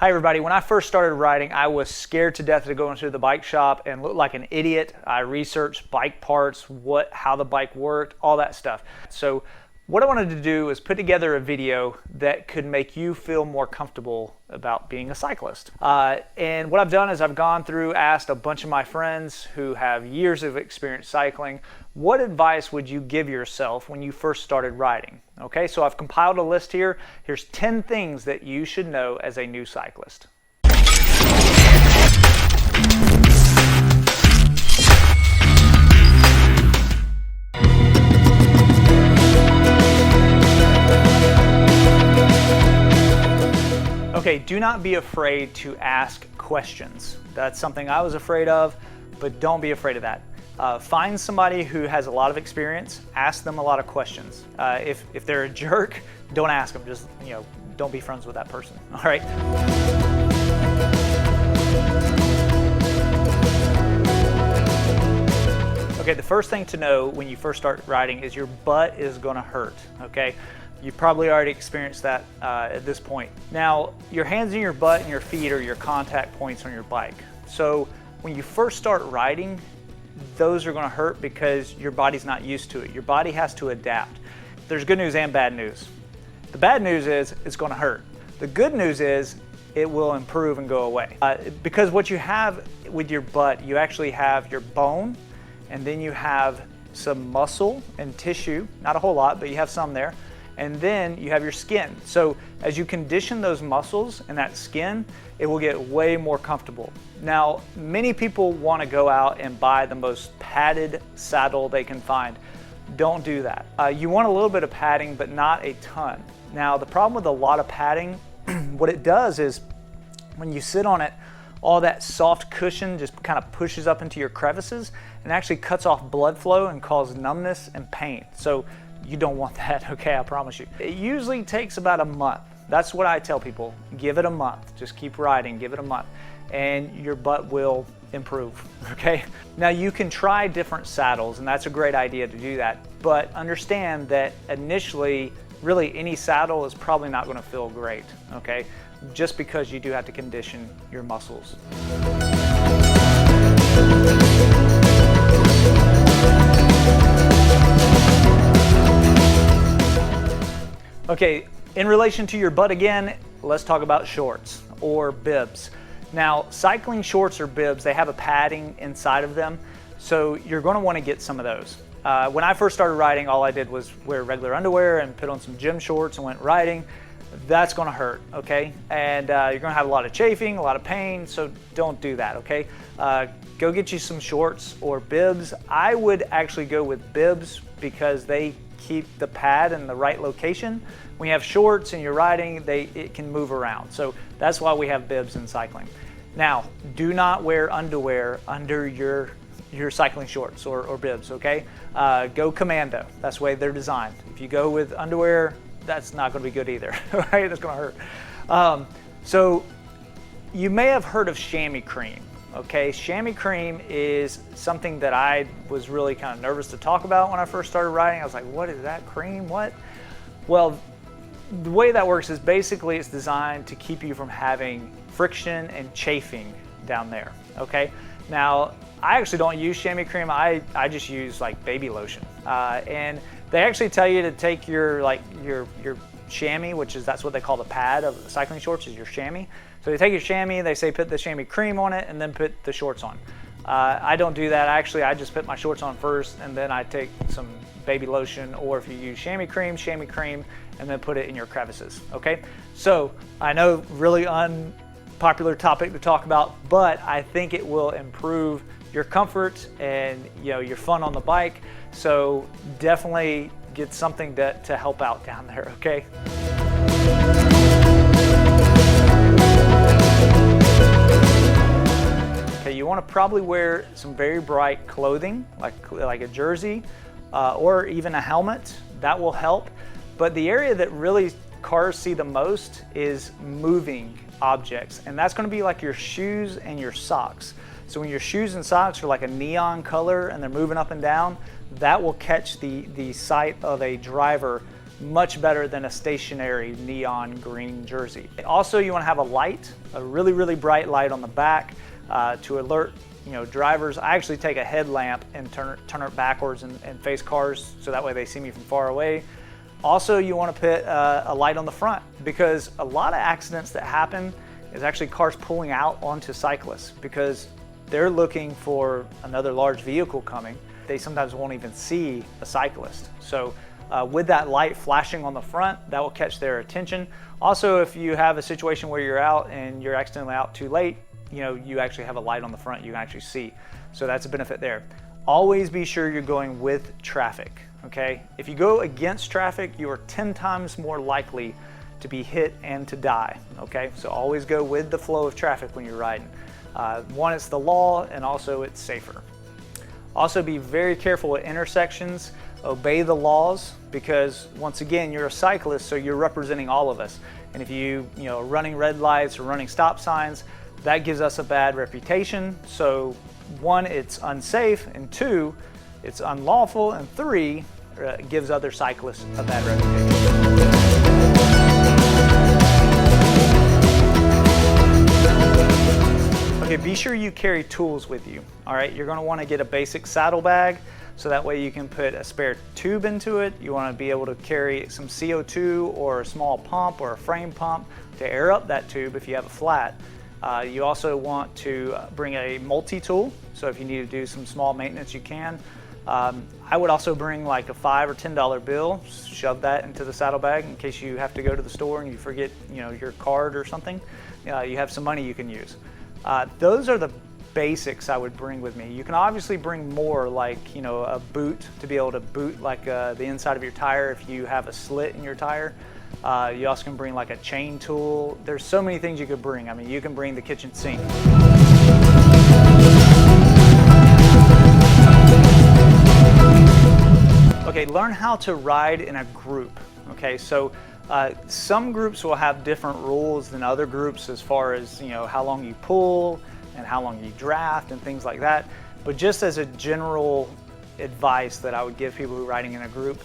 Hi everybody, when I first started riding, I was scared to death to go into the bike shop and look like an idiot. I researched bike parts, how the bike worked, all that stuff. So what I wanted to do is put together a video that could make you feel more comfortable about being a cyclist. And what I've done is I've gone through, asked a bunch of my friends who have years of experience cycling, what advice would you give yourself when you first started riding? Okay, so I've compiled a list here. Here's 10 things that you should know as a new cyclist. Okay, do not be afraid to ask questions. That's something I was afraid of, but don't be afraid of that. Find somebody who has a lot of experience, ask them a lot of questions. If they're a jerk, don't ask them, just, don't be friends with that person, all right? Okay, the first thing to know when you first start riding is your butt is gonna hurt, okay? You've probably already experienced that at this point. Now, your hands and your butt and your feet are your contact points on your bike. So when you first start riding, those are gonna hurt because your body's not used to it. Your body has to adapt. There's good news and bad news. The bad news is it's gonna hurt. The good news is it will improve and go away. Because what you have with your butt, you actually have your bone, and then you have some muscle and tissue, not a whole lot, but you have some there. And then you have your skin. So as you condition those muscles and that skin, it will get way more comfortable. Now, many people want to go out and buy the most padded saddle they can find. Don't do that. You want a little bit of padding, but not a ton. Now, the problem with a lot of padding, what it does is when you sit on it, all that soft cushion just kind of pushes up into your crevices and actually cuts off blood flow and causes numbness and pain. So you don't want that, okay, I promise you. It usually takes about a month. That's what I tell people. Give it a month. Just keep riding, give it a month, and your butt will improve, okay? Now you can try different saddles, and that's a great idea to do that, but understand that initially, really any saddle is probably not gonna feel great, okay? Just because you do have to condition your muscles. Okay, in relation to your butt again, let's talk about shorts or bibs. Now, cycling shorts or bibs, they have a padding inside of them, so you're going to want to get some of those. When I first started riding, all I did was wear regular underwear and put on some gym shorts and went riding. That's going to hurt, okay? And you're going to have a lot of chafing, a lot of pain, so don't do that, okay? Go get you some shorts or bibs. I would actually go with bibs because they keep the pad in the right location. When you have shorts and you're riding, it can move around. So that's why we have bibs in cycling. Now, do not wear underwear under your cycling shorts or bibs, okay? Go commando. That's the way they're designed. If you go with underwear, that's not gonna be good either, right? That's gonna hurt. So you may have heard of chamois cream. Okay, chamois cream is something that I was really kind of nervous to talk about when I first started riding. I was like, what is that cream, what? Well, the way that works is basically it's designed to keep you from having friction and chafing down there, okay? Now, I actually don't use chamois cream, I just use like baby lotion. And they actually tell you to take your chamois, that's what they call the pad of cycling shorts, is your chamois. So they take your chamois, they say put the chamois cream on it and then put the shorts on. I don't do that. Actually, I just put my shorts on first and then I take some baby lotion, or if you use chamois cream, and then put it in your crevices, okay? So I know really unpopular topic to talk about, but I think it will improve your comfort and your fun on the bike. So definitely get something to help out down there, okay? Okay, you want to probably wear some very bright clothing, like a jersey, or even a helmet. That will help. But the area that really cars see the most is moving objects, and that's going to be like your shoes and your socks. So when your shoes and socks are like a neon color and they're moving up and down, that will catch the sight of a driver much better than a stationary neon green jersey. Also, you want to have a light, a really bright light on the back to alert drivers. I actually take a headlamp and turn it backwards and face cars so that way they see me from far away. Also, you want to put a light on the front, because a lot of accidents that happen is actually cars pulling out onto cyclists because they're looking for another large vehicle coming. They sometimes won't even see a cyclist. So with that light flashing on the front, that will catch their attention. Also, if you have a situation where you're out and you're accidentally out too late, you actually have a light on the front you can actually see. So that's a benefit there. Always be sure you're going with traffic, okay? If you go against traffic, you are 10 times more likely to be hit and to die, okay? So always go with the flow of traffic when you're riding. One, it's the law, and also it's safer. Also, be very careful at intersections. Obey the laws, because once again, you're a cyclist, so you're representing all of us. And if you are running red lights or running stop signs, that gives us a bad reputation. So one, it's unsafe, and two, it's unlawful, and three, it gives other cyclists a bad reputation. Okay, be sure you carry tools with you. All right, you're going to want to get a basic saddlebag, so that way you can put a spare tube into it. You want to be able to carry some CO2 or a small pump or a frame pump to air up that tube if you have a flat. You also want to bring a multi-tool, so if you need to do some small maintenance, you can. I would also bring like a $5 or $10 bill, shove that into the saddlebag in case you have to go to the store and you forget your card or something. You have some money you can use. Those are the basics I would bring with me. You can obviously bring more, like a boot to be able to boot like the inside of your tire if you have a slit in your tire. You also can bring like a chain tool. There's so many things you could bring. I mean, you can bring the kitchen sink. Okay, learn how to ride in a group. Okay, so some groups will have different rules than other groups as far as how long you pull and how long you draft and things like that. But just as a general advice that I would give people who are riding in a group,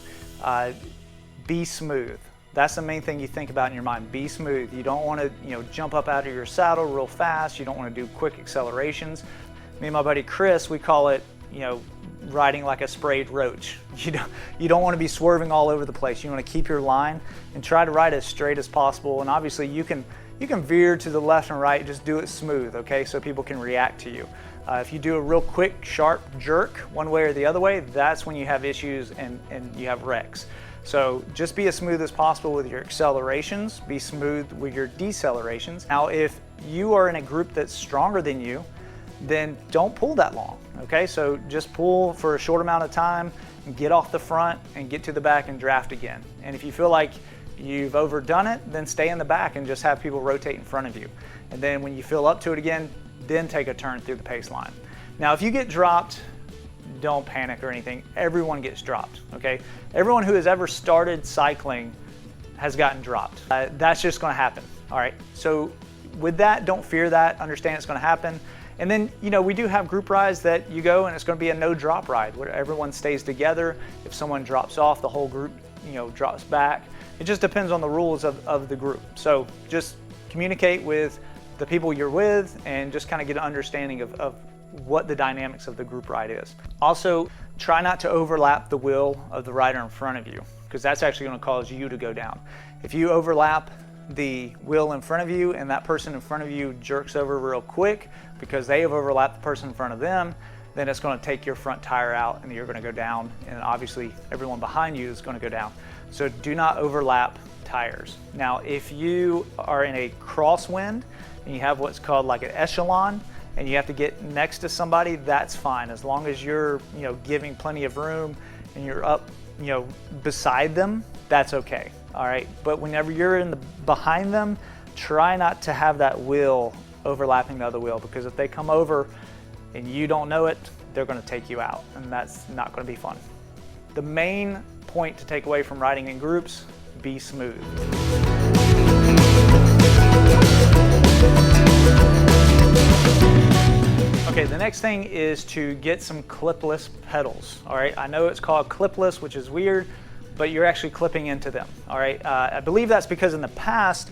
be smooth. That's the main thing you think about in your mind. Be smooth. You don't want to jump up out of your saddle real fast. You don't want to do quick accelerations. Me and my buddy Chris, we call it riding like a sprayed roach. You don't want to be swerving all over the place. You want to keep your line and try to ride as straight as possible. And obviously you can veer to the left and right. Just do it smooth, okay, so people can react to you. If you do a real quick, sharp jerk one way or the other way, that's when you have issues and you have wrecks. So just be as smooth as possible with your accelerations, be smooth with your decelerations. Now, if you are in a group that's stronger than you, then don't pull that long, okay? So just pull for a short amount of time, and get off the front and get to the back and draft again. And if you feel like you've overdone it, then stay in the back and just have people rotate in front of you. And then when you feel up to it again, then take a turn through the pace line. Now, if you get dropped, don't panic or anything. Everyone gets dropped, okay? Everyone who has ever started cycling has gotten dropped. That's just gonna happen, all right? So with that, don't fear that, understand it's gonna happen. And then, we do have group rides that you go and it's gonna be a no drop ride where everyone stays together. If someone drops off, the whole group, drops back. It just depends on the rules of the group. So just communicate with the people you're with and just kind of get an understanding of what the dynamics of the group ride is. Also, try not to overlap the wheel of the rider in front of you, because that's actually going to cause you to go down. If you overlap the wheel in front of you and that person in front of you jerks over real quick because they have overlapped the person in front of them, then it's going to take your front tire out and you're going to go down, and obviously everyone behind you is going to go down. So do not overlap tires. Now, if you are in a crosswind and you have what's called like an echelon, and you have to get next to somebody, that's fine. As long as you're, giving plenty of room and you're up, beside them, that's okay, all right? But whenever you're behind them, try not to have that wheel overlapping the other wheel, because if they come over and you don't know it, they're gonna take you out, and that's not gonna be fun. The main point to take away from riding in groups, be smooth. Okay, the next thing is to get some clipless pedals, all right? I know it's called clipless, which is weird, but you're actually clipping into them, all right? I believe that's because in the past,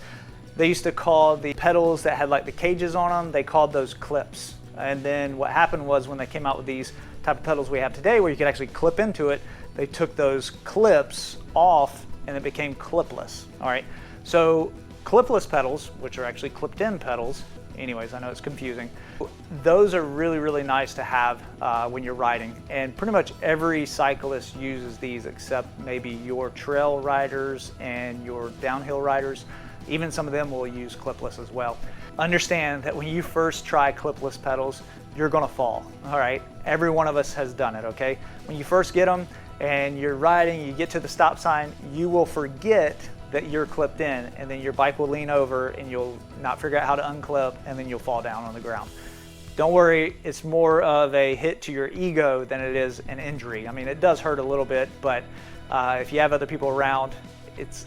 they used to call the pedals that had like the cages on them, they called those clips. And then what happened was when they came out with these type of pedals we have today where you could actually clip into it, they took those clips off and it became clipless, all right? So clipless pedals, which are actually clipped in pedals, anyways, I know it's confusing, those are really, really nice to have when you're riding. And pretty much every cyclist uses these except maybe your trail riders and your downhill riders. Even some of them will use clipless as well. Understand that when you first try clipless pedals, you're gonna fall, all right? Every one of us has done it, okay? When you first get them and you're riding, you get to the stop sign, you will forget that you're clipped in, and then your bike will lean over and you'll not figure out how to unclip, and then you'll fall down on the ground. Don't worry, it's more of a hit to your ego than it is an injury. I mean, it does hurt a little bit, but if you have other people around, it's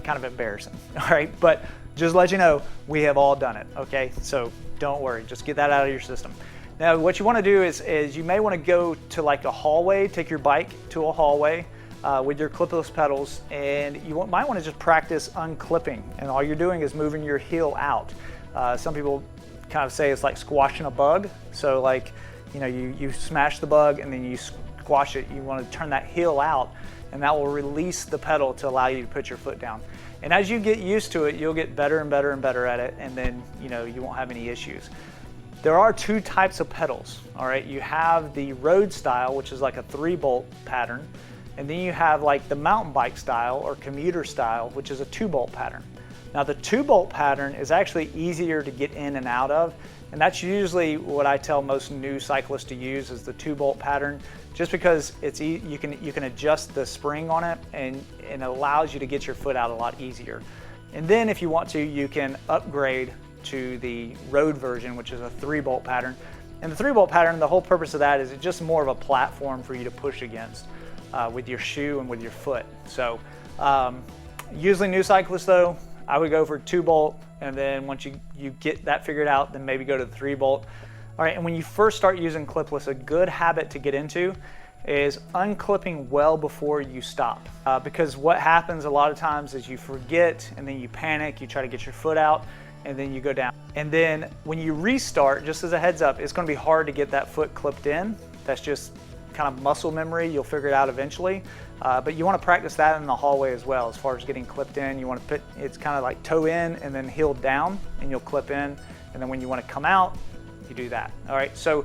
kind of embarrassing, all right? But just let you know, we have all done it, okay? So don't worry, just get that out of your system. Now, what you wanna do is you may wanna go to like a hallway, take your bike to a hallway with your clipless pedals, and you might wanna just practice unclipping. And all you're doing is moving your heel out. Some people kind of say it's like squashing a bug. So like, you know, you smash the bug and then you squash it. You wanna turn that heel out, and that will release the pedal to allow you to put your foot down. And as you get used to it, you'll get better and better and better at it, and then you won't have any issues. There are two types of pedals, all right? You have the road style, which is like a 3-bolt pattern, and then you have like the mountain bike style or commuter style, which is a 2-bolt pattern. Now the 2-bolt pattern is actually easier to get in and out of, and that's usually what I tell most new cyclists to use is the 2-bolt pattern, just because it's you can adjust the spring on it, and it allows you to get your foot out a lot easier. And then if you want to, you can upgrade to the road version, which is a 3-bolt pattern. And the 3-bolt pattern, the whole purpose of that is it's just more of a platform for you to push against with your shoe and with your foot. So usually new cyclists though, I would go for 2-bolt, and then once you get that figured out, then maybe go to the 3-bolt. All right, and when you first start using clipless, a good habit to get into is unclipping well before you stop. Because what happens a lot of times is you forget, and then you panic, you try to get your foot out, and then you go down. And then when you restart, just as a heads up, it's gonna be hard to get that foot clipped in. That's just kind of muscle memory. You'll figure it out eventually. But you wanna practice that in the hallway as well. As far as getting clipped in, you wanna put, it's kind of like toe in and then heel down, and you'll clip in. And then when you wanna come out, you do that, all right? So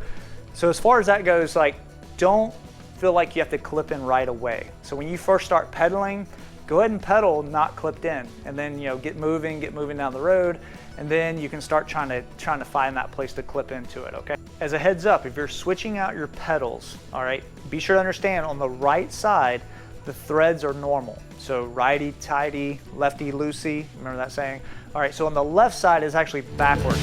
as far as that goes, like, don't feel like you have to clip in right away. So when you first start pedaling, go ahead and pedal not clipped in, and then get moving down the road, and then you can start trying to find that place to clip into it, okay? As a heads up, if you're switching out your pedals, all right, be sure to understand on the right side, the threads are normal. So righty-tighty, lefty-loosey, remember that saying? All right, so on the left side is actually backwards.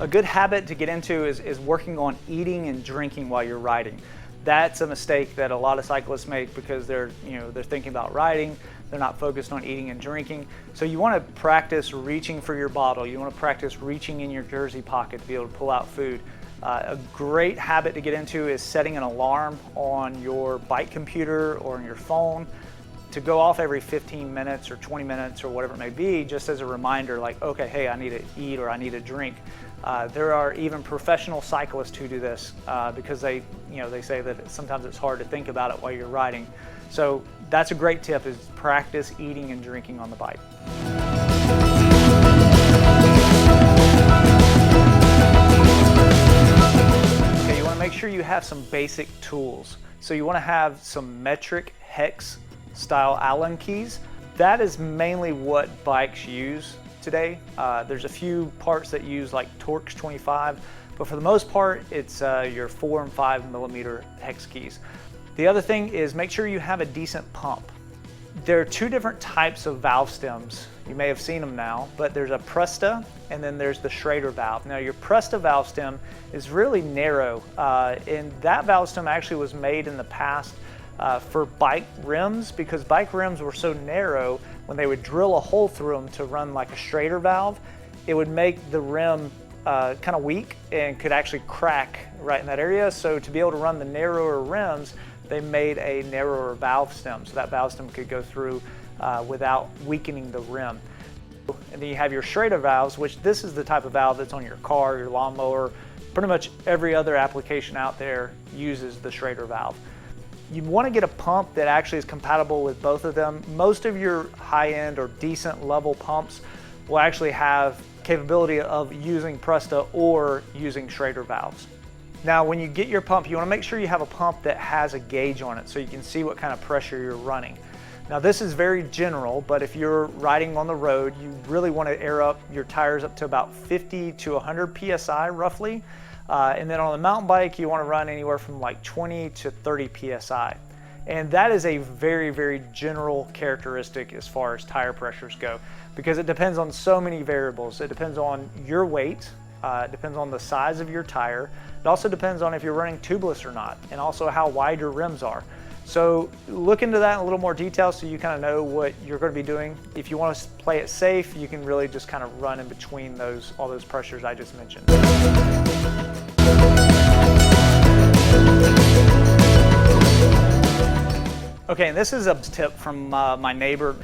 A good habit to get into is working on eating and drinking while you're riding. That's a mistake that a lot of cyclists make because they're thinking about riding, they're not focused on eating and drinking. So you want to practice reaching for your bottle. You want to practice reaching in your jersey pocket to be able to pull out food. A great habit to get into is setting an alarm on your bike computer or on your phone to go off every 15 minutes or 20 minutes or whatever it may be, just as a reminder, like, okay, hey, I need to eat or I need a drink. There are even professional cyclists who do this because they say that sometimes it's hard to think about it while you're riding. So that's a great tip, is practice eating and drinking on the bike. Okay, you want to make sure you have some basic tools. So you want to have some metric hex style Allen keys. That is mainly what bikes use today. There's a few parts that use like Torx 25, but for the most part, it's your 4 and 5 millimeter hex keys. The other thing is make sure you have a decent pump. There are two different types of valve stems. You may have seen them now, but there's a Presta and then there's the Schrader valve. Now your Presta valve stem is really narrow, and that valve stem actually was made in the past for bike rims, because bike rims were so narrow, when they would drill a hole through them to run like a Schrader valve, it would make the rim kind of weak and could actually crack right in that area. So to be able to run the narrower rims, they made a narrower valve stem, so that valve stem could go through without weakening the rim. And then you have your Schrader valves, which this is the type of valve that's on your car, your lawnmower. Pretty much every other application out there uses the Schrader valve. You want to get a pump that actually is compatible with both of them. Most of your high-end or decent level pumps will actually have capability of using Presta or using Schrader valves. Now, when you get your pump, you want to make sure you have a pump that has a gauge on it so you can see what kind of pressure you're running. Now, this is very general, but if you're riding on the road, you really want to air up your tires up to about 50 to 100 PSI roughly. And then on the mountain bike, you want to run anywhere from like 20 to 30 PSI. And that is a very, very general characteristic as far as tire pressures go, because it depends on so many variables. It depends on your weight, it depends on the size of your tire. It also depends on if you're running tubeless or not, and also how wide your rims are. So look into that in a little more detail so you kind of know what you're going to be doing. If you want to play it safe, you can really just kind of run in between all those pressures I just mentioned. Okay, and this is a tip from my neighbor.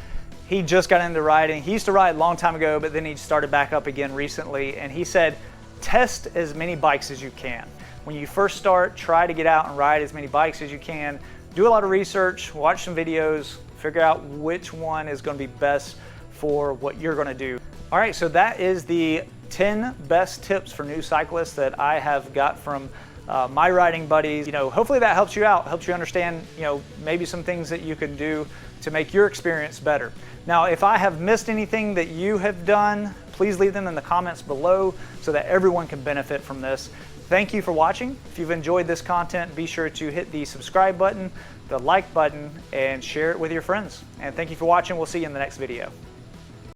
He just got into riding. He used to ride a long time ago, but then he started back up again recently. And he said, test as many bikes as you can. When you first start, try to get out and ride as many bikes as you can. Do a lot of research, watch some videos, figure out which one is going to be best for what you're going to do. All right, so that is the 10 best tips for new cyclists that I have got from my riding buddies. Hopefully that helps you out, helps you understand, maybe some things that you can do to make your experience better. Now, if I have missed anything that you have done, please leave them in the comments below so that everyone can benefit from this. Thank you for watching. If you've enjoyed this content, be sure to hit the subscribe button, the like button, and share it with your friends. And thank you for watching. We'll see you in the next video.